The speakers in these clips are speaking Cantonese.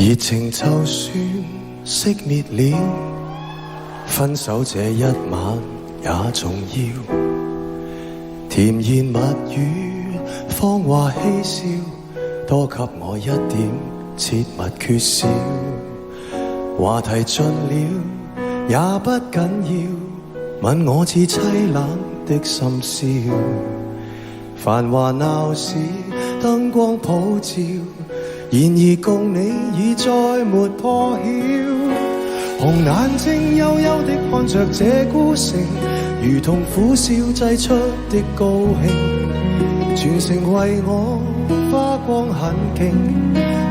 熱情就算熄滅了，分手這一晚也重要。甜言蜜語，謊話嬉笑，多給我一點切勿缺少。話題盡了也不緊要，問我似凄冷的深宵。繁華鬧市燈光普照，然而共你已再沒破曉。紅眼睛幽幽的看着這孤城，如同苦笑製出的高興。全城為我花光很勁，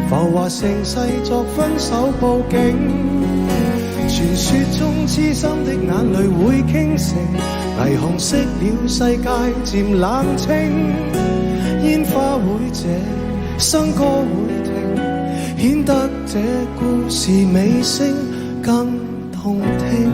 浮華盛世作分手佈景。傳說中痴心的眼淚會傾城，霓虹熄了世界漸冷清。煙花會謝，笙歌會停，顯得這故事尾聲更動聽。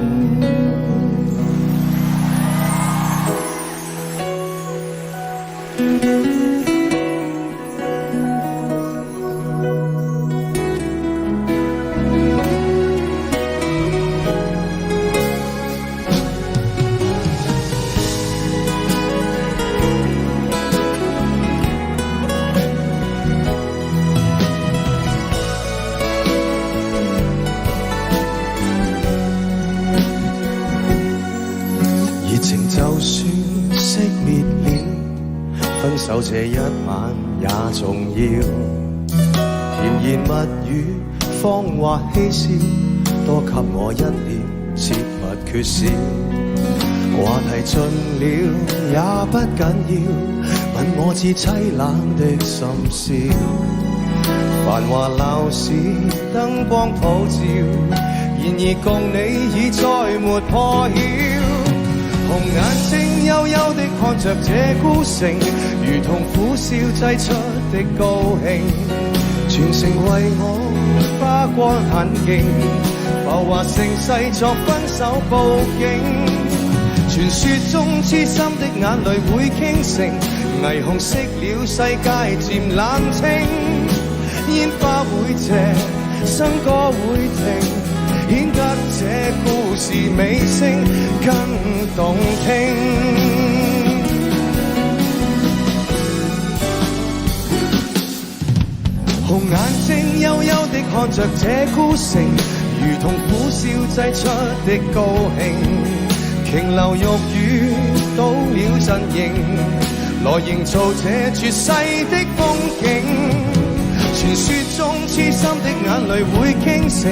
分手這一晚也重要，甜言蜜語，謊話嬉笑，多給我一點切勿缺少。話題盡了也不緊要，問我似凄冷的深宵。繁華鬧市燈光普照，然而共你已再沒破曉。紅眼睛幽幽地看着這孤城，如同苦笑製出的高興。全城為我花光很勁，浮華盛世作分手佈景。傳說中痴心的眼淚會傾城，霓虹熄了世界漸冷清。煙花會謝，笙歌會停，顯得這故事尾聲更動聽。紅眼睛幽幽地看着這孤城，如同苦笑製出的高興。瓊樓玉宇倒了陣營，來營造這絕世的風景。傳說中痴心的眼淚會傾城，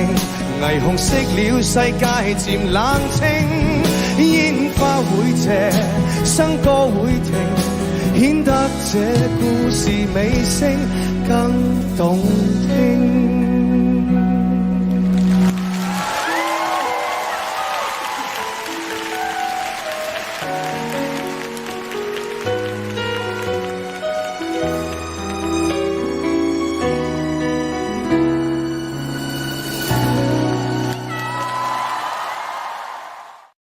霓虹熄了世界漸冷清。煙花會謝，笙歌會停，顯得這故事尾聲更動聽。